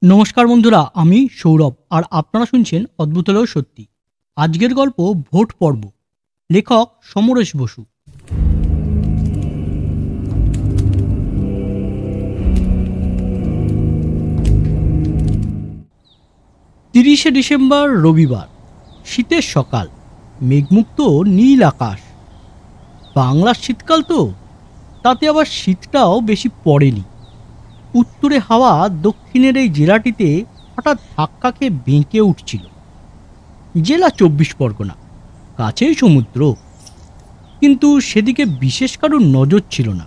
নমস্কার বন্ধুরা, আমি সৌরভ আর আপনারা শুনছেন অদ্ভুত হলেও সত্যি। আজকের গল্প ভোট পর্ব। লেখক সমরেশ বসু। 30শে ডিসেম্বর রবিবার, শীতের সকাল, মেঘমুক্ত নীল আকাশ। বাংলার শীতকাল তো, তাতে আবার শীতটাও বেশি পড়েনি। উত্তরে হাওয়া দক্ষিণের এই জেলাটিতে হঠাৎ ধাক্কা খেয়ে বেঁকে উঠছিল। জেলা 24 পরগনা, কাছেই সমুদ্র, কিন্তু সেদিকে বিশেষ কারোর নজর ছিল না।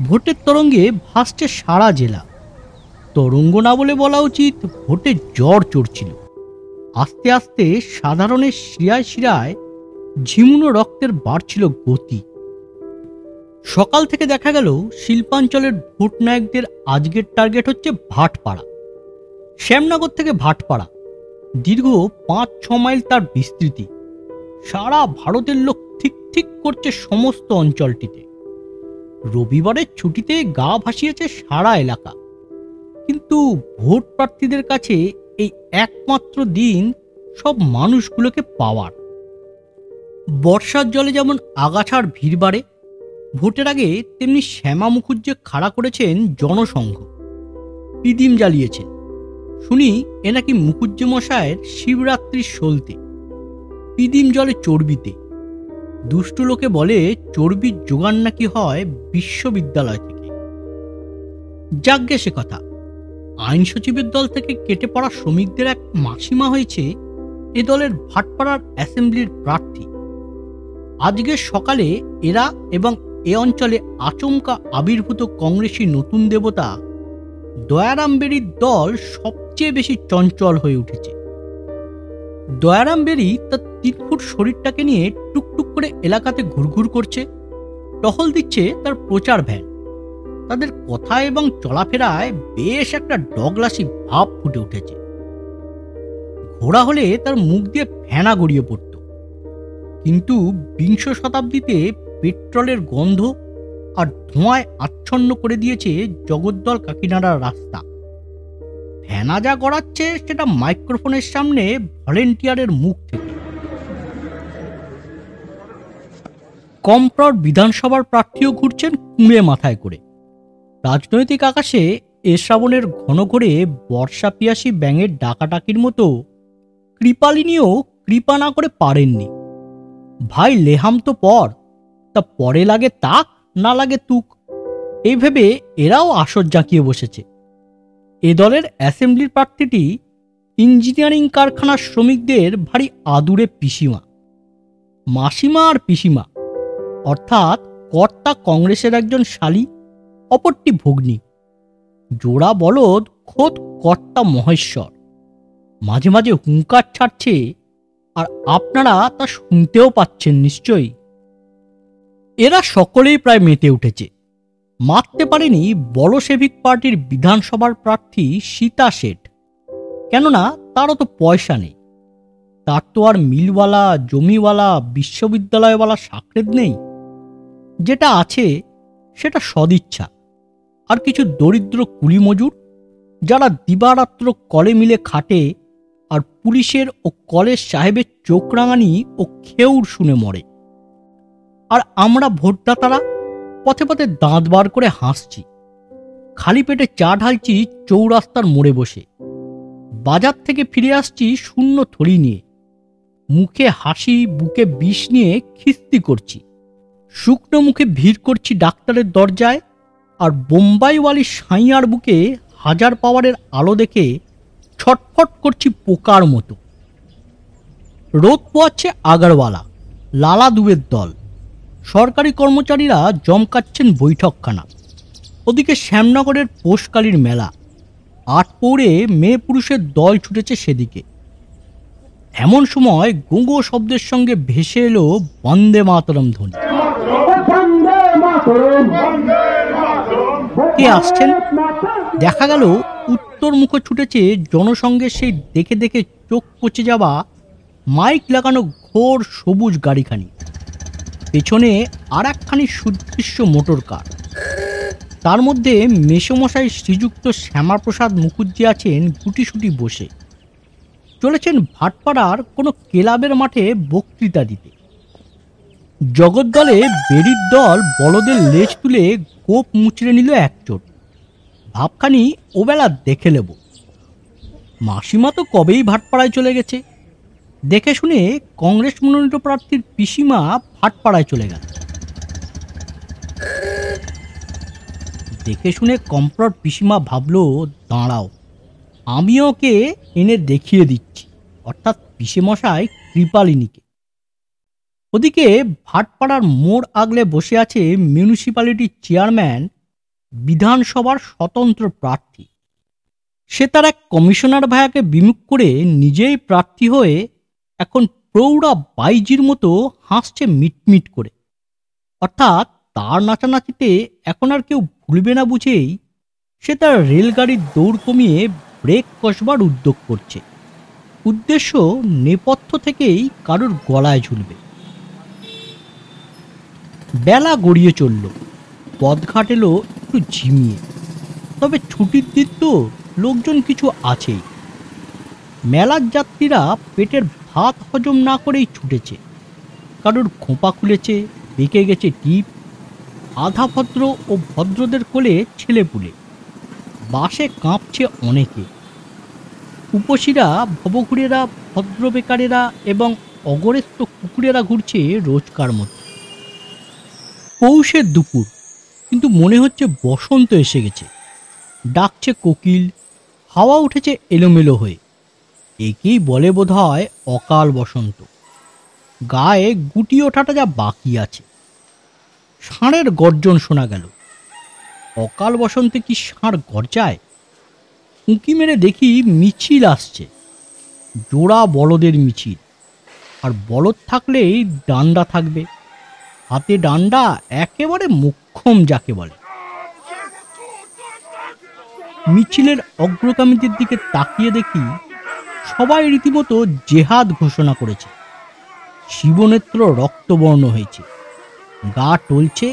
ভোটের তরঙ্গে ভাসছে সারা জেলা। তরঙ্গ না বলে বলা উচিত, ভোটের জ্বর চড়ছিল। আস্তে আস্তে সাধারণের শিরায় শিরায় ঝিমুনো রক্তের বাড়ছিল গতি। সকাল থেকে দেখা গেল শিল্পাঞ্চলের ভোট নায়কদের আজকের টার্গেট হচ্ছে ভাটপাড়া। শ্যামনগর থেকে ভাটপাড়া দীর্ঘ 5-6 মাইল তার বিস্তৃতি। সারা ভারতের লোক ঠিক ঠিক করছে সমস্ত অঞ্চলটিতে। রবিবারের ছুটিতে গা ভাসিয়েছে সারা এলাকা, কিন্তু ভোট প্রার্থীদের কাছে এই একমাত্র দিন সব মানুষগুলোকে পাওয়ার। বর্ষার জলে যেমন আগাছার ভিড় বাড়ে, ভোটের আগে তেমনি শ্যামা মুখুজ্জে খাড়া করেছেন জনসংঘ। পিদিম জ্বালিয়েছেন। শুনি এ নাকি মুখুজ্জে মশায়ের শিবরাত্রির সলতে। পিদিম জলে চর্বিতে। দুষ্টু লোকে বলে চর্বির জোগান নাকি হয় বিশ্ববিদ্যালয় থেকে। যাজ্ঞে সে কথা। আইন সচিবের দল থেকে কেটে পড়া শ্রমিকদের এক মাসিমা হয়েছে এ দলের ভাটপাড়ার অ্যাসেম্বলির প্রার্থী। আজকের সকালে এরা এবং এ অঞ্চলে আচমকা আবির্ভূত কংগ্রেসী নতুন দেবতা দয়ারাম বেরির দল সবচেয়ে বেশি চঞ্চল হয়ে উঠেছে। দয়ারাম বেরি তার 3 ফুট শরীরটাকে নিয়ে টুকটুক করে এলাকাতে ঘুরঘুর করছে। টহল দিচ্ছে তার প্রচার ভ্যান। তাদের কথা এবং চলাফেরায় বেশ একটা ডগলাসি ভাব ফুটে উঠেছে। ঘোড়া হলে তার মুখ দিয়ে ফেনা গড়িয়ে পড়ত, কিন্তু 20 শতাব্দীতে পেট্রোলের গন্ধ আর ধোঁয়ায় আচ্ছন্ন করে দিয়েছে জগদ্দল কাকিনাড়ার রাস্তা। ফেনা যা গড়াচ্ছে সেটা মাইক্রোফোনের সামনে ভলেন্টিয়ারের মুখ থেকে। কমপ্রড বিধানসভার প্রার্থীও ঘুরছেন কুঁড়ে মাথায় করে। রাজনৈতিক আকাশে এ শ্রাবণের ঘন ঘরে বর্ষা পিয়াসী ব্যাঙের ডাকাডাকির মতো কৃপালিনীও কৃপা না করে পারেননি। ভাই লেহাম তো পর, তা পরে লাগে তাক না লাগে তুক, এই ভেবে এরাও আসর জাঁকিয়ে বসেছে। এ দলের অ্যাসেম্বলির প্রার্থীটি ইঞ্জিনিয়ারিং কারখানার শ্রমিকদের ভারী আদুরে পিসিমা। মাসিমা আর পিসিমা, অর্থাৎ কর্তা কংগ্রেসের একজন শালী, অপরটি ভগ্নী। জোড়া বলদ খোদ কর্তা মহেশ্বর। মাঝে মাঝে হুঙ্কার ছাড়ছে, আর আপনারা তা শুনতেও পাচ্ছেন নিশ্চয়ই। এরা সকলেই প্রায় মেতে উঠেছে। মারতে পারেনি বলশেভিক পার্টির বিধানসভার প্রার্থী সীতা শেঠ, কেননা তারও তো পয়সা নেই। তার তো আর মিলওয়ালা, জমিওয়ালা, বিশ্ববিদ্যালয়ওয়ালা সাকরেদ নেই। যেটা আছে সেটা সদিচ্ছা আর কিছু দরিদ্র কুলি মজুর, যারা দিবারাত্র কলে মিলে খাটে আর পুলিশের ও কলেজ সাহেবের চোখ রাঙানি ও খেউর শুনে মরে। আর আমরা ভোটদাতারা পথে পথে দাঁত বার করে হাসছি, খালি পেটে চা ঢালছি চৌরাস্তার মোড়ে বসে। বাজার থেকে ফিরে আসছি শূন্য থলি নিয়ে, মুখে হাসি বুকে বিষ নিয়ে খিস্তি করছি। শুকনো মুখে ভিড় করছি ডাক্তারের দরজায়, আর বোম্বাইওয়ালি সাঁইয়ার বুকে 1000 পাওয়ারের আলো দেখে ছটফট করছি পোকার মতো। রোদ পোয়াচ্ছে আগারওয়ালা, লালা দুবের দল। সরকারি কর্মচারীরা জমকাচ্ছেন বৈঠকখানা। ওদিকে শ্যামনগরের পোষকালীর মেলা। 8 পৌরে মেয়ে পুরুষের দল ছুটেছে সেদিকে। এমন সময় গোঁগো শব্দের সঙ্গে ভেসে এলো বন্দে মাতরম ধ্বনি। কে আসছেন? দেখা গেল উত্তর মুখে ছুটেছে জনসংঘের সেই দেখে দেখে চোখ পচে যাওয়া মাইক লাগানো ঘোর সবুজ গাড়িখানি। পেছনে আর একখানি সুদৃশ্য মোটর কার। তার মধ্যে মেসোমশাই শ্রীযুক্ত শ্যামাপ্রসাদ মুখুজ্জি আছেন গুটিসুটি বসে, চলেছেন ভাটপাড়ার কোনো ক্লাবের মাঠে বক্তৃতা দিতে। জগদ্দলে বেরির দল বলদের লেজ তুলে গোপ মুচড়ে নিল একচোট। ভাবখানি ওবেলা দেখে নেব। মাসিমা তো কবেই ভাটপাড়ায় চলে গেছে। দেখে শুনে কংগ্রেস মনোনীত প্রার্থীর পিসিমা ভাটপাড়ায় চলে গেল। দেখে শুনে কম্প্রট পিসিমা ভাবল, দাঁড়াও, আমি ওকে এনে দেখিয়ে দিচ্ছি, অর্থাৎ পিসেমশাই কৃপালিনীকে। ওদিকে ভাটপাড়ার মোড় আগলে বসে আছে মিউনিসিপ্যালিটির চেয়ারম্যান, বিধানসভার স্বতন্ত্র প্রার্থী। সে তার এক কমিশনার ভাইয়াকে বিমুখ করে নিজেই প্রার্থী হয়ে এখন প্রৌঢ়া বাইজির মতো হাসছে মিটমিট করে। অর্থাৎ তার নাচানাচিতে এখন আর কেউ ভুলবে না বুঝেই সে তার রেলগাড়ির দৌড় কমিয়ে ব্রেক কষবার উদ্যোগ করছে। উদ্দেশ্য নেপথ্য থেকেই কারোর গলায় ঝুলবে। বেলা গড়িয়ে চলল, পথঘাট এলো একটু ঝিমিয়ে। তবে ছুটির দিন তো লোকজন কিছু আছেই। মেলার যাত্রীরা পেটের ভাত হজম না করেই ছুটেছে। কারোর খোঁপা খুলেছে, বেঁকে গেছে টিপ। আধা ভদ্র ও ভদ্রদের কোলে ছেলেপুলে। বাসে কাঁপছে অনেকে। উপসীরা, ভবঘুরেরা, ভদ্র বেকারেরা এবং অগরেস্ত কুকুরেরা ঘুরছে রোজকার মতো। পৌষের দুপুর, কিন্তু মনে হচ্ছে বসন্ত এসে গেছে। ডাকছে কোকিল, হাওয়া উঠেছে এলোমেলো হয়ে। একেই বলে বোধহয় অকাল বসন্ত। গায়ে গুটি ওঠাটা যা বাকি আছে। ষাঁড়ের গর্জন শোনা গেল। অকাল বসন্তে কি ষাঁড় গর্জায়? উঁকি মেরে দেখি মিছিল আসছে, জোড়া বলদের মিছিল। আর বলদ থাকলেই ডান্ডা থাকবে। হাতে ডান্ডা একেবারে মোক্ষম যাকে বলে। মিছিলের অগ্রগামীদের দিকে তাকিয়ে দেখি সবাই রীতিমতো জেহাদ ঘোষণা করেছে। শিবনেত্র রক্তবর্ণ হয়েছে, গা টলছে,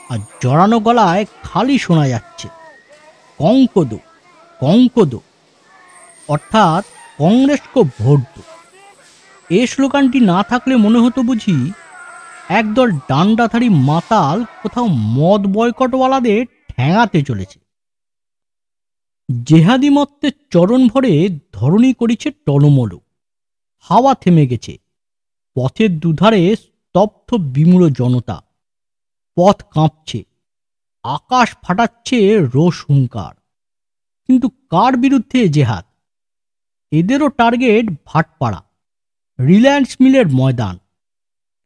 আর জড়ানো গলায় খালি শোনা যাচ্ছে কঙ্কদ কঙ্কদ, অর্থাৎ কংগ্রেস কো ভোট দো। এই স্লোগানটি না থাকলে মনে হতো বুঝি একদল ডান্ডাধারী মাতাল কোথাও মদ বয়কটওয়ালাদের ঠ্যাঙাতে চলেছে। জেহাদি মত্তের চরণ ভরে ধরণী করেছে টলমলো। হাওয়া থেমে গেছে। পথের দুধারে স্তব্ধ বিমূঢ় জনতা। পথ কাঁপছে, আকাশ ফাটাচ্ছে রোষ হুঙ্কার। কিন্তু কার বিরুদ্ধে জেহাদ? এদেরও টার্গেট ভাটপাড়া, রিলায়েন্স মিলের ময়দান।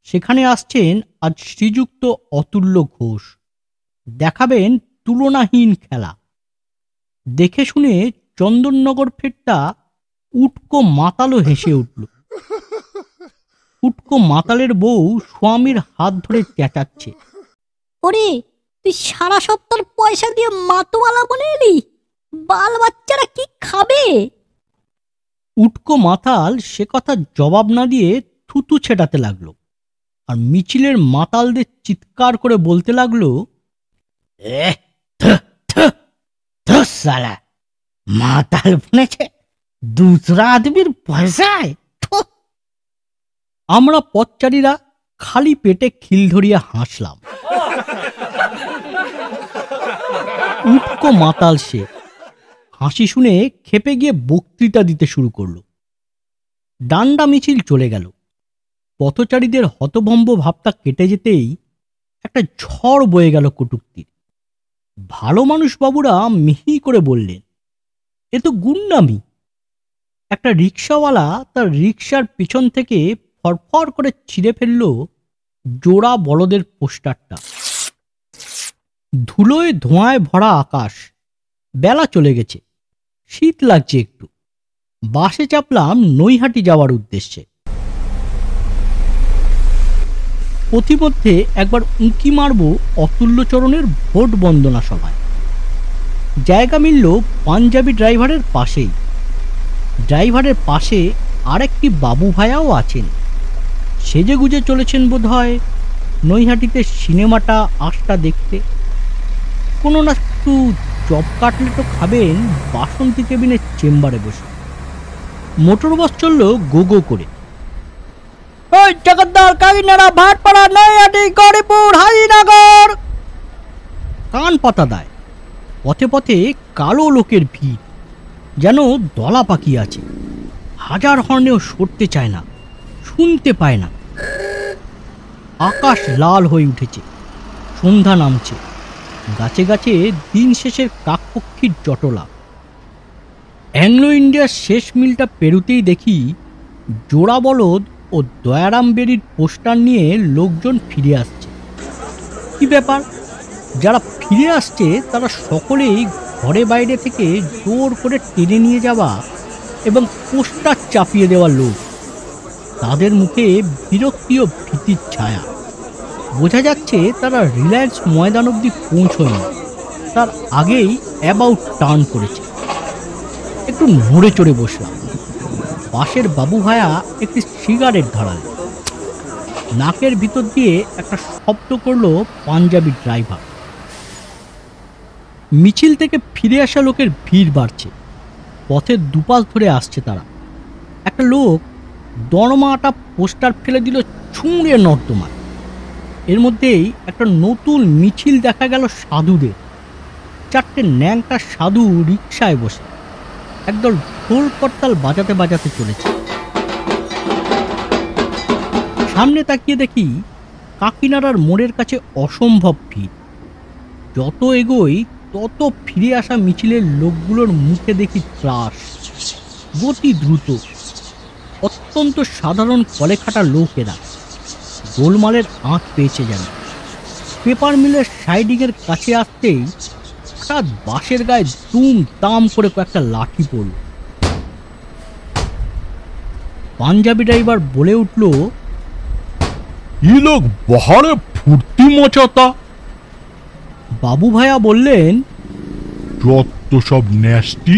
সেখানে আসছেন আজ শ্রীযুক্ত অতুল্য ঘোষ। দেখাবেন তুলনাহীন খেলা। দেখে শুনে চন্দননগর ফেরটা উটকো মাতালও হেসে উঠল। উটকো মাতালের বউ স্বামীর হাত ধরে চেঁচাচ্ছে, ওরে, তুই সারা সপ্তাহ পয়সা দিয়ে মাতোয়ালা বলে এলি? বাল বাচ্চারা কি খাবে? উটকো মাতাল সে কথা জবাব না দিয়ে থুতু ছেটাতে লাগলো। আর মিছিলের মাতালদের চিৎকার করে বলতে লাগলো, সালা মাতাল বনেছে দুসরা আদমির পয়সায়। আমরা পথচারীরা খালি পেটে খিল ধরিয়া হাসলাম। উটকো মাতাল সে হাসি শুনে খেপে গিয়ে বক্তৃতা দিতে শুরু করলো। ডান্ডা মিছিল চলে গেল। পথচারীদের হতভম্ব ভাবটা কেটে যেতেই একটা ঝড় বয়ে গেল কটূক্তির। ভালো মানুষ বাবুরা মিহি করে বললেন, এ তো গুন্ডামি। একটা রিক্সাওয়ালা তার রিক্সার পিছন থেকে ফরফর করে ছিঁড়ে ফেলল জোড়া বলদের পোস্টারটা। ধুলোয় ধোঁয়ায় ভরা আকাশ। বেলা চলে গেছে, শীত লাগছে একটু। বাসে চাপলাম নৈহাটি যাওয়ার উদ্দেশ্যে। পথিমধ্যে একবার উঁকি মারব অতুল্যচরণের ভোট বন্দনা সভায়। জায়গা মিলল পাঞ্জাবি ড্রাইভারের পাশেই। ড্রাইভারের পাশে আরেকটি বাবু ভাইয়াও আছেন। সেজে গুজে চলেছেন বোধ হয় নৈহাটিতে সিনেমাটা আশটা দেখতে। কোনো না একটু চপ কাটলেটও খাবেন বাসন্তী কেবিনের চেম্বারে বসে। মোটর বাস চললো গো গো করে। ওই জগদ্দল কাকিনাড়া ভাটপাড়া নৈহাটি গৌরীপুর হাজিনগর কান পাতা দেয়। পথে পথে কালো লোকের ভিড়, যেন দলা পাকি আছে। হাজার হর্নেও সরতে চায় না, শুনতে পায় না। আকাশ লাল হয়ে উঠেছে, সন্ধ্যা নামছে। গাছে গাছে দিন শেষের কাকপক্ষীর জটলা। অ্যাংলো ইন্ডিয়ার শেষ মিলটা পেরুতেই দেখি জোড়া বলদ ও দয়ারাম বেরির পোস্টার নিয়ে লোকজন ফিরে আসছে। কি ব্যাপার? যারা ফিরে আসছে তারা সকলেই ঘরে বাইরে থেকে জোর করে টেনে নিয়ে যাওয়া এবং পোস্টার চাপিয়ে দেওয়া লোক। তাদের মুখে বিরক্তি ও ভীতির ছায়া। বোঝা যাচ্ছে তারা রিলায়েন্স ময়দান অবধি পৌঁছয়নি, তার আগেই অ্যাবাউট টার্ন করেছে। একটু নড়ে চড়ে বসলাম। পাশের বাবু ভায়া একটি সিগারেট ধরালেন। নাকের ভিতর দিয়ে একটা শব্দ করলো পাঞ্জাবি ড্রাইভার। মিছিল থেকে ফিরে আসা লোকের ভিড় বাড়ছে। পথের দুপাশ ধরে আসছে তারা। একটা লোক দরমাটা পোস্টার ফেলে দিল ছুঁড়ে নর্দমায়। এর মধ্যেই একটা নতুন মিছিল দেখা গেল সাধুদের। চারটে ন্যাংটা সাধু রিকশায় বসে একদল ঢোল করতাল বাজাতে বাজাতে চলেছে। সামনে তাকিয়ে দেখি কাকিনাড়ার মোড়ের কাছে অসম্ভব ভিড়। যত এগোই তত ফিরে আসা মিছিলের লোকগুলোর মুখে দেখি ত্রাস, গতি দ্রুত, অত্যন্ত সাধারণ কলেখাটা লোকেরা। গোলমালের আঁচ পেয়েছে যেন। পেপার মিলের সাইডিংয়ের কাছে আসতেই হঠাৎ বাঁশের গায়ে দুম দাম করে কয়েকটা লাঠি পড়ল। পাঞ্জাবি ড্রাইভার বলে উঠল, ये लोग बाहर फुर्ती मचाता। বাবু ভাইয়া বললেন, যত সব ন্যাস্টি।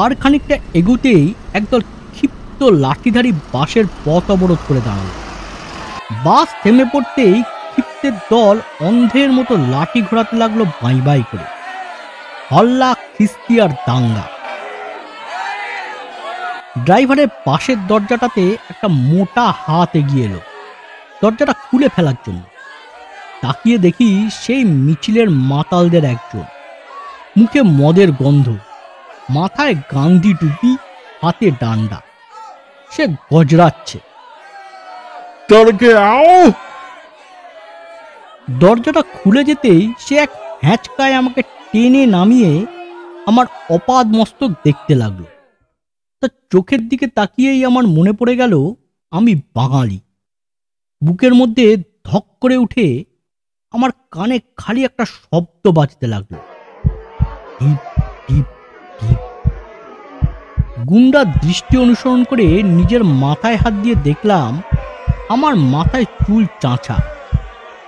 আর খানিকটা এগুতেই একদল ক্ষিপ্ত লাঠিধারী বাসের পথ অবরোধ করে দাঁড়াল। বাস থেমে পড়তেই ক্ষিপ্তের দল অন্ধের মতো লাঠি ঘোরাতে লাগলো বাই বাই করে। হল্লা, খিস্তি আর দাঙ্গা। ড্রাইভারের পাশের দরজাটাতে একটা মোটা হাত এগিয়ে এলো দরজাটা খুলে ফেলার জন্য। তাকিয়ে দেখি সেই মিছিলের মাতালদের একজন। মুখে মদের গন্ধ, মাথায় গান্ধী টুপি, হাতে ডান্ডা। সে গজরাচ্ছে, তড়কে আও। দরজাটা খুলে যেতেই সে এক হ্যাঁচকায় আমাকে টেনে নামিয়ে আমার অপাদ মস্তক দেখতে লাগলো। তার চোখের দিকে তাকিয়েই আমার মনে পড়ে গেল আমি বাঙালি। বুকের মধ্যে ধক করে উঠে আমার কানে খালি একটা শব্দ বাজতে লাগলো, টিপ টিপ টিপ। গুন্ডার দৃষ্টি অনুসরণ করে নিজের মাথায় হাত দিয়ে দেখলাম আমার মাথায় চুল চাঁচা,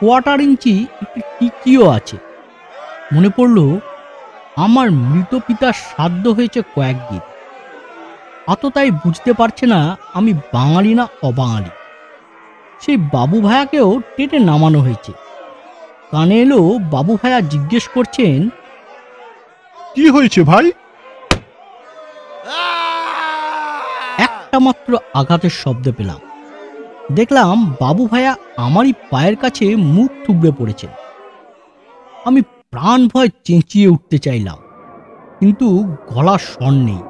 1/4 ইঞ্চি একটি টিকিও আছে। মনে পড়ল আমার মৃত পিতার শ্রাদ্ধ হয়েছে কয়েকদিন। আততাই বুঝতে পারছে না আমি বাঙালি না অবাঙালি। সেই বাবু ভায়াকেও টেনে নামানো হয়েছে। কানে এলো বাবু ভায়া জিজ্ঞেস করছেন, কি হয়েছে ভাই? একটা মাত্র আঘাতের শব্দ পেলাম। দেখলাম বাবু ভায়া আমারই পায়ের কাছে মুখ থুবড়ে পড়েছেন। আমি প্রাণ ভয় চেঁচিয়ে উঠতে চাইলাম, কিন্তু গলার স্বর নেই।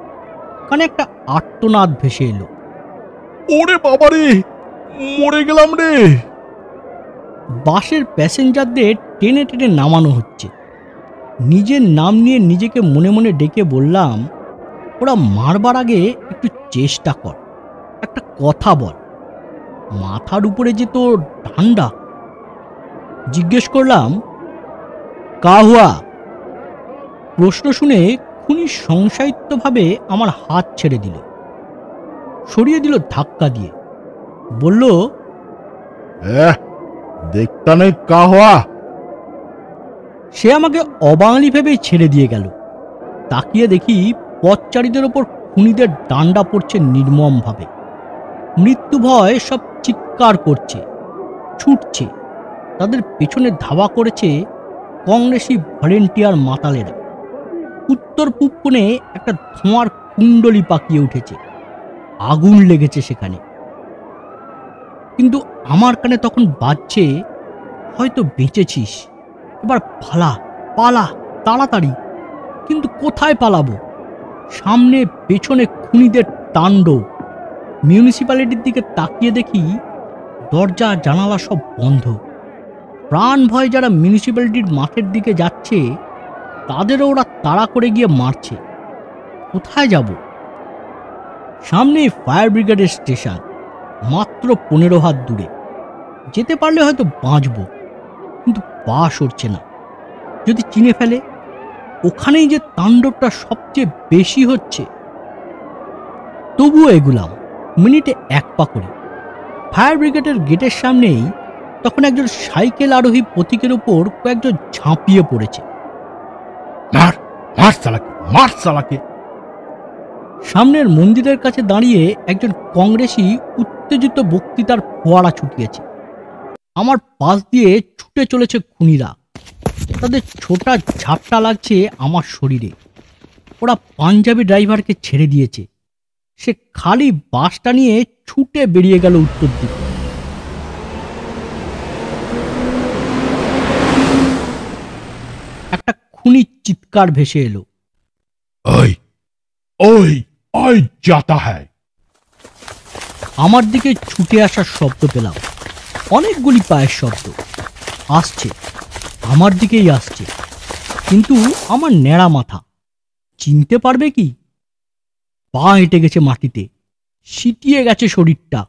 কানে একটা আর্তনাদ ভেসে এলো, ওরে বাবারে, মরে গেলাম রে। বাসের প্যাসেঞ্জারদের টেনে টেনে নামানো হচ্ছে। নিজের নাম নিয়ে নিজেকে মনে মনে ডেকে বললাম, ওরা মারবার আগে একটু চেষ্টা কর, একটা কথা বল। মাথার উপরে যে তোর ডান্ডা। জিজ্ঞেস করলাম, কা হুয়া? প্রশ্ন শুনে খুনি সংশয়িতভাবে আমার হাত ছেড়ে দিল, সরিয়ে দিল ধাক্কা দিয়ে। বলল, দেখতা নেই কা হওয়া। সে আমাকে অবাঙালি ভেবেই ছেড়ে দিয়ে গেল। তাকিয়ে দেখি পথচারীদের ওপর খুনিদের ডান্ডা পড়ছে নির্মমভাবে। মৃত্যু ভয় সব চিৎকার করছে, ছুটছে। তাদের পেছনে ধাওয়া করেছে কংগ্রেসি ভলেন্টিয়ার মাতালেরা। উত্তর পূব কোণে একটা ধোঁয়ার কুণ্ডলি পাকিয়ে উঠেছে, আগুন লেগেছে সেখানে। কিন্তু আমার কানে তখন বাজছে, হয়তো বেঁচেছিস, এবার পালা পালা তাড়াতাড়ি। কিন্তু কোথায় পালাবো? সামনে পেছনে খুনিদের তাণ্ডব। মিউনিসিপ্যালিটির দিকে তাকিয়ে দেখি দরজা জানালা সব বন্ধ। প্রাণ ভয় যারা মিউনিসিপ্যালিটির মাঠের দিকে যাচ্ছে তাদেরও ওরা তাড়া করে গিয়ে মারছে। কোথায় যাব? সামনেই ফায়ার ব্রিগেডের স্টেশন, মাত্র 15 হাত দূরে। যেতে পারলে হয়তো বাঁচব, কিন্তু পা সরছে না। যদি চিনে ফেলে, ওখানেই যে তাণ্ডবটা সবচেয়ে বেশি হচ্ছে। তবুও এগুলাম, মিনিটে 1 পা করে। ফায়ার ব্রিগেডের গেটের সামনেই তখন একজন সাইকেল আরোহী পথিকের উপর কয়েকজন ঝাঁপিয়ে পড়েছে। মার মার সালাকে, মার সালাকে। সামনের মন্দিরের কাছে দাঁড়িয়ে একজন কংগ্রেসী উত্তেজিত বক্তৃতার ফোয়ারা ছুটিয়েছে। আমার পাশ দিয়ে ছুটে চলেছে খুনিরা। তাদের ছোটা ঝাপটা লাগছে আমার শরীরে। ওরা পাঞ্জাবি ড্রাইভারকে ছেড়ে দিয়েছে। সে খালি বাসটা নিয়ে ছুটে বেরিয়ে গেল উত্তর দিকে। একটা খুনি চিৎকার ভেসে এলো, ওই ওই ওই যাতা হ্যায়। আমার দিকে ছুটে আসার শব্দ পেলাম, অনেকগুলি পায়ের শব্দ। আসছে, আমার দিকেই আসছে। কিন্তু আমার ন্যাড়া মাথা, চিনতে পারবে কি? পা হেঁটে গেছে মাটিতে, সিটিয়ে গেছে শরীরটা।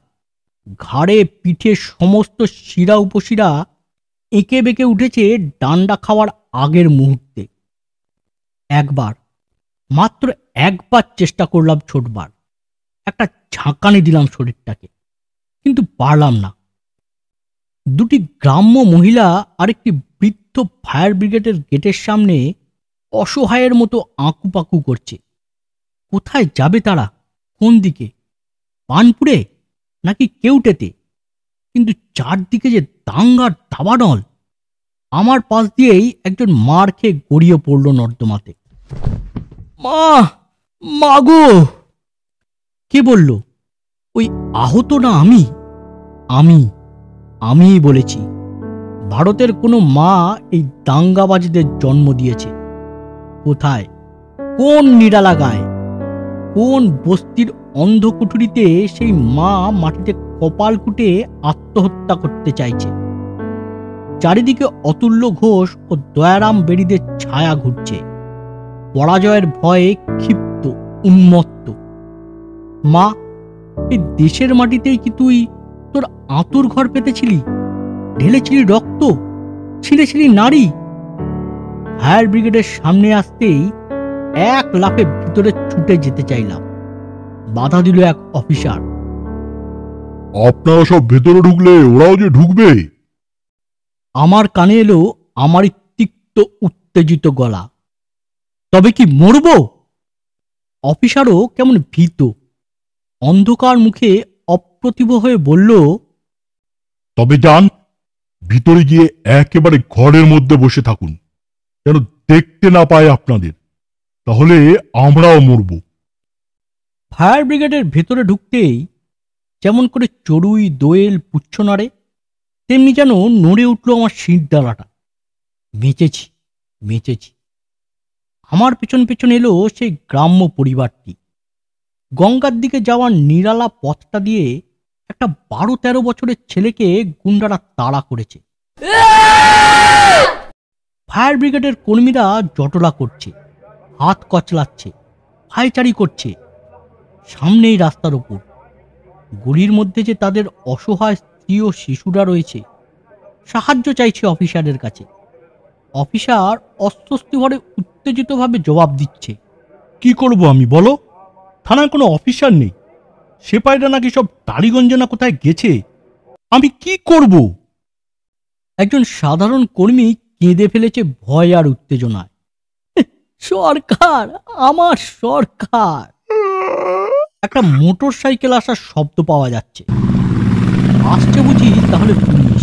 ঘাড়ে পিঠে সমস্ত শিরা উপশিরা এঁকে বেঁকে উঠেছে ডান্ডা খাওয়ার আগের মুহূর্তে। একবার, মাত্র একবার চেষ্টা করলাম ছোটবার, একটা ঝাঁকানি দিলাম শরীরটাকে, কিন্তু পারলাম না। দুটি গ্রাম্য মহিলা আর একটি বৃদ্ধ ফায়ার ব্রিগেডের গেটের সামনে অসহায়ের মতো আঁকুপাকু করছে। কোথায় যাবে তারা? কোন দিকে? পানপুরে নাকি কেউটেতে? কিন্তু চারদিকে যে দাঙ্গার দাবানল। আমার পাশ দিয়েই একজন মার খেয়ে গড়িয়ে পড়ল নর্দমাতে। মা, মাগো! কে বলল? ওই আহত না আমি? আমিই বলেছি। ভারতের কোনো মা এই দাঙ্গাবাজদের জন্ম দিয়েছে। কোথায়? কোন নিরালা গায়ে, কোন বস্তির অন্ধকুঠুরিতে সেই মা মাটিতে কপাল কুটে আত্মহত্যা করতে চাইছে? চারিদিকে অতুল্য ঘোষ ও দয়ারাম বেড়িদের ছায়া ঘুরছে। পরাজয়ের ভয়ে ক্ষিপ্ত, উন্মত্ত। মা, এই দেশের মাটিতেই কি তুই তোর আঁতুর ঘর পেতেছিলি? ঢেলেছিলি রক্ত, ছিঁড়েছিলি নারী? ফায়ার ব্রিগেডের সামনে আসতেই এক লাফে ভিতরে ছুটে যেতে চাইলাম। বাধা দিল এক অফিসার। আপনারা সব ভেতরে ঢুকলে ওরাও যে ঢুকবে। আমার কানে এলো আমারই তিক্ত উত্তেজিত গলা। তবে কি মরব? অফিসারও কেমন ভীত, অন্ধকার মুখে অপ্রতিভ হয়ে বলল, তবে যান, ভিতরে গিয়ে একেবারে ঘরের মধ্যে বসে থাকুন, যেন দেখতে না পায় আপনাদের, তাহলে আমরাও মরব। ফায়ার ব্রিগেডের ভেতরে ঢুকতেই যেমন করে চড়ুই দোয়েল পুচ্ছ নাড়ে, তেমনি যেন নড়ে উঠল আমার শিরদাঁড়াটা। বেঁচেছি। আমার পেছন পেছন এলো সেই গ্রাম্য পরিবারটি। গঙ্গার দিকে যাওয়ার নিরালা পথটা দিয়ে একটা 12-13 বছরের ছেলেকে গুন্ডারা তাড়া করেছে। ফায়ার ব্রিগেডের কর্মীরা জটলা করছে, হাত কচলাচ্ছে, পায়চারি করছে। সামনেই রাস্তার ওপর, গলির মধ্যে যে তাদের অসহায় স্ত্রী ও শিশুরা রয়েছে, সাহায্য চাইছে অফিসারের কাছে। অফিসার অস্বস্তি ভরে উত্তেজিতভাবে জবাব দিচ্ছে। কি করব আমি, বলো? থানায় কোনো অফিসার নেই, সেপাইরা নাকি সব টালিগঞ্জে না কোথায় গেছে। আমি কি করব? একজন সাধারণ কর্মী কেঁদে ফেলেছে ভয় আর উত্তেজনায়। সরকার, আমার সরকার! একটা মোটর সাইকেল আসার শব্দ পাওয়া যাচ্ছে। আসছে বুঝি তাহলে পুলিশ।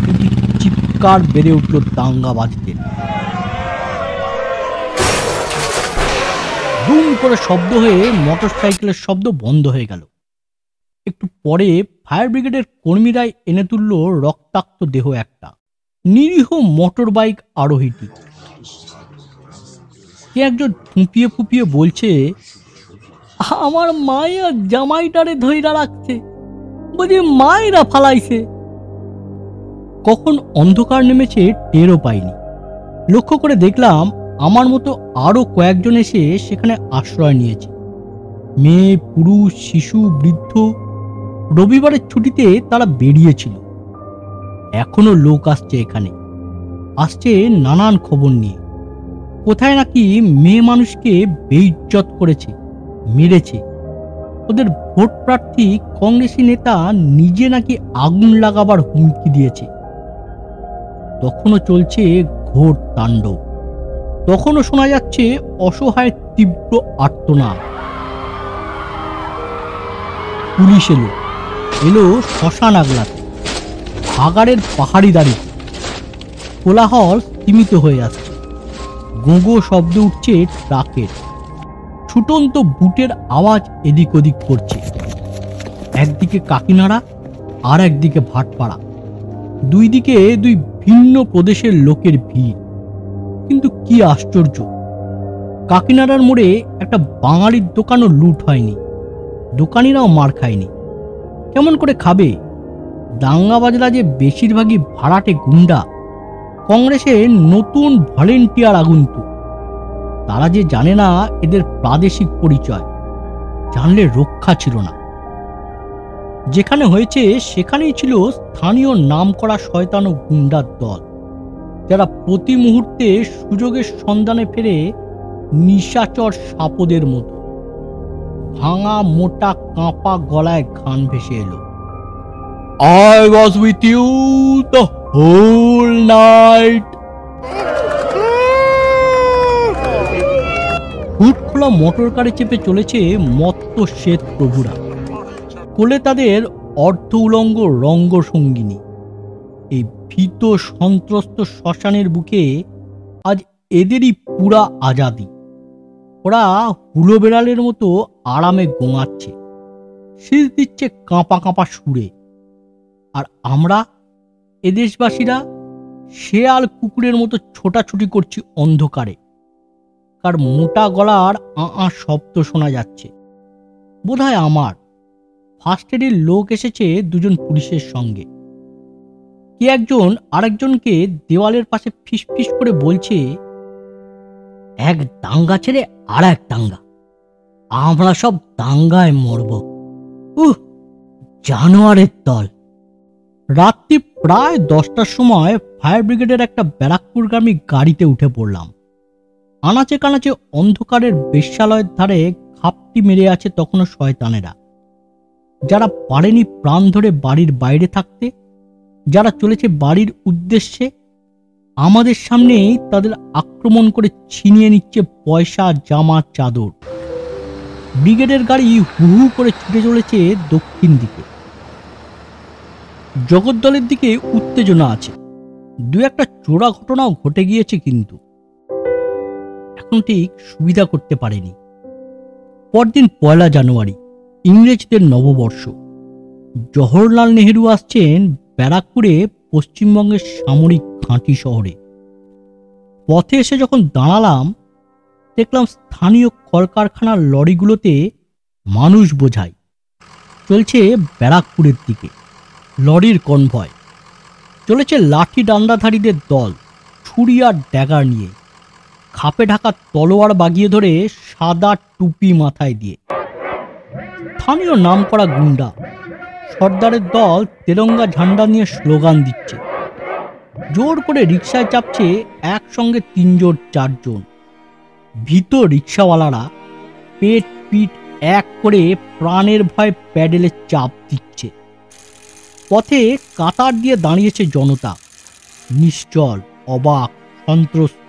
কিন্তু চিৎকার চিৎকার বেড়ে উঠল দাঙ্গাবাজদের। ধুম করে শব্দ হয়ে মোটরসাইকেলের শব্দ বন্ধ হয়ে গেল। একটু পরে ফায়ার ব্রিগেডের কর্মীরাই এনে তুলল রক্তাক্ত দেহ একটা, নিরীহ মোটর বাইক আরোহীটি। কে একজন ফুঁপিয়ে ফুঁপিয়ে বলছে, আমার মায়া জামাইটারে ধইরা রাখছে, বুঝি মায়েরা ফালাইছে। কখন অন্ধকার নেমেছে টেরও পাইনি। লক্ষ্য করে দেখলাম আমার মতো আরো কয়েকজন এসে সেখানে আশ্রয় নিয়েছে। মেয়ে, পুরুষ, শিশু, বৃদ্ধ। রবিবারের ছুটিতে তারা বেরিয়েছিল। এখনো লোক আসছে এখানে, আসছে নানান খবর নিয়ে। কোথায় নাকি মেয়ে মানুষকে বেইজ্জত করেছে, মেরেছে। ওদের ভোট প্রার্থী কংগ্রেসী নেতা নিজে নাকি আগুন লাগাবার হুমকি দিয়েছে। তখনও চলছে ঘোর তাণ্ডব। তখনও শোনা যাচ্ছে অসহায় তীব্র আর্তনাদ। পুলিশ এলো শ্মশান আগলাতে, ভাগাড়ের পাহাড়ি দাঁড়িতে। কোলাহল স্তীমিত হয়ে আসছে। গোঁগো শব্দ উঠছে ট্রাকের। ছুটন্ত বুটের আওয়াজ এদিক ওদিক করছে। একদিকে কাকিনাড়া, আর একদিকে ভাটপাড়া। দুই দিকে দুই ভিন্ন প্রদেশের লোকের ভিড়। কিন্তু কি আশ্চর্য, কাকিনাড়ার মোড়ে একটা বাঙালির দোকানও লুট হয়নি, দোকানিরাও মার খায়নি। কেমন করে খাবে? দাঙ্গাবাজরা যে বেশিরভাগই ভাড়াটে গুন্ডা, কংগ্রেসের নতুন ভলেন্টিয়ার আগন্তুক। তারা যে জানে না এদের প্রাদেশিক পরিচয়, জানলে রক্ষা ছিল না। যেখানে হয়েছে সেখানেই ছিল স্থানীয় নামকরা শয়তান ও গুন্ডার দল, যারা প্রতি মুহূর্তে সুযোগের সন্ধানে ফেরে নিশাচর সাপদের মতো। ভাঙা মোটা কাঁপা গলায় গান ভেসে এলো, I was with you the whole night. Hood খোলা মোটর কারে চেপে চলেছে মত্ত শ্বেত প্রভুরা। কোলে তাদের অর্ধ উলঙ্গ রঙ্গ সঙ্গিনী। এই ভীত সন্ত্রস্ত শ্মশানের বুকে আজ এদেরই পুরা আজাদি। ওরা হুলো বেড়ালের মতো আরামে গোঙাচ্ছে, শীষ দিচ্ছে কাঁপা কাঁপা সুরে। আর আমরা এদেশবাসীরা শেয়াল কুকুরের মতো ছোটাছুটি করছি অন্ধকারে। কার মোটা গলার শব্দ শোনা যাচ্ছে, বোধহয় আমার। ফার্স্ট এডের লোক এসেছে দুজন পুলিশের সঙ্গে। কে একজন আরেকজনকে দেওয়ালের পাশে ফিস ফিস করে বলছে, এক দাঙ্গা ছেড়ে আর এক দাঙ্গা, আমরা সব দাঙ্গায় মরব। জানোয়ারের দল। রাত্রি প্রায় 10টার সময় ফায়ার ব্রিগেডের একটা ব্যারাকপুরগামী গাড়িতে উঠে পড়লাম। আনাচে কানাচে অন্ধকারের বেশ্যালয়ের ধারে খাপটি মেরে আছে তখনও শয়তানেরা, যারা পারেনি প্রাণ ধরে বাড়ির বাইরে থাকতে, যারা চলেছে বাড়ির উদ্দেশ্যে। আমাদের সামনেই তাদের আক্রমণ করে ছিনিয়ে নিচ্ছে পয়সা, জামা, চাদর। ব্রিগেডের গাড়ি হু হু করে ছুটে চলেছে দক্ষিণ দিকে। জগদ্দলের দিকে উত্তেজনা আছে, দু একটা চোরা ঘটনাও ঘটে গিয়েছে, কিন্তু এখন ঠিক সুবিধা করতে পারেনি। পরদিন 1 জানুয়ারি, ইংরেজদের নববর্ষ। জওহরলাল নেহেরু আসছেন ব্যারাকপুরে, পশ্চিমবঙ্গের সামরিক ঘাঁটি শহরে। পথে এসে যখন দাঁড়ালাম, দেখলাম স্থানীয় কলকারখানার লরিগুলোতে মানুষ বোঝাই চলছে ব্যারাকপুরের দিকে। লরির কনভয় চলেছে লাঠি ডান্ডাধারীদের দল, ছুরি আর ড্যাগার নিয়ে, খাপে ঢাকা তলোয়ার বাগিয়ে ধরে, সাদা টুপি মাথায় দিয়ে। স্থানীয় নামকরা গুন্ডা, সর্দারের দল তেরঙ্গা ঝান্ডা নিয়ে স্লোগান দিচ্ছে। জোর করে রিকশায় চাপছে একসঙ্গে 3 জন 4 জন। ভীত রিকশাওয়ালারা পেট পিঠ এক করে প্রাণের ভয় প্যাডেলে চাপ দিচ্ছে। পথে কাতার দিয়ে দাঁড়িয়েছে জনতা, নিশ্চল, অবাক, সন্ত্রস্ত।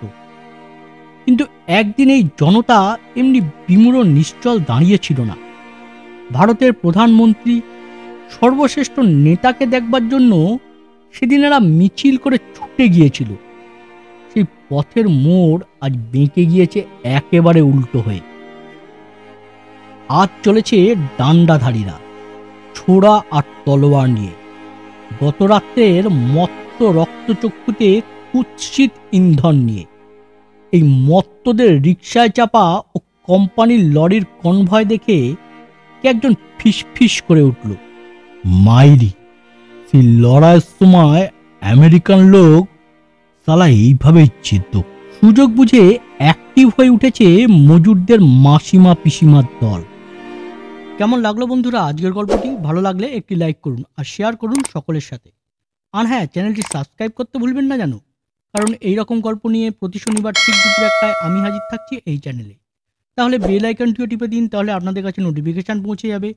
কিন্তু একদিন এই জনতা এমনি বিমূঢ় নিশ্চল দাঁড়িয়েছিল না। ভারতের প্রধানমন্ত্রী, সর্বশ্রেষ্ঠ নেতাকে দেখবার জন্য সেদিন এরা মিছিল করে ছুটে গিয়েছিল। সেই পথের মোড় আজ বেঁকে গিয়েছে একেবারে উল্টো হয়ে। আজ চলেছে ডান্ডাধারীরা ছোড়া আর তলোয়ার নিয়ে। গত রাত্রের মত্ত রক্তচক্ষুতে কুৎসিত ইন্ধন নিয়ে। এই মত্তদের রিকশায় চাপা ও কোম্পানির লরির কনভয় দেখে কে একজন ফিসফিস করে উঠল, মাইরি, সেই লড়াইয়ের সময় আমেরিকান লোক সালা এইভাবেই যেত। সুযোগ বুঝে অ্যাক্টিভ হয়ে উঠেছে মজুরদের মাসিমা পিসিমার দল। কেমন লাগলো বন্ধুরা আজকের গল্পটি? ভালো লাগলে একটি লাইক করুন আর শেয়ার করুন সকলের সাথে। আর হ্যাঁ, চ্যানেলটি সাবস্ক্রাইব করতে ভুলবেন না জানো, কারণ এই রকম গল্প নিয়ে প্রতি শনিবার ঠিক দুপুর 1টায় আমি হাজির থাকছি এই চ্যানেলে। তাহলে বেল আইকনটিও টিপে দিন, তাহলে আপনাদের কাছে নোটিফিকেশান পৌঁছে যাবে।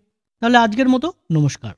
তাহলে আজকের মতো নমস্কার।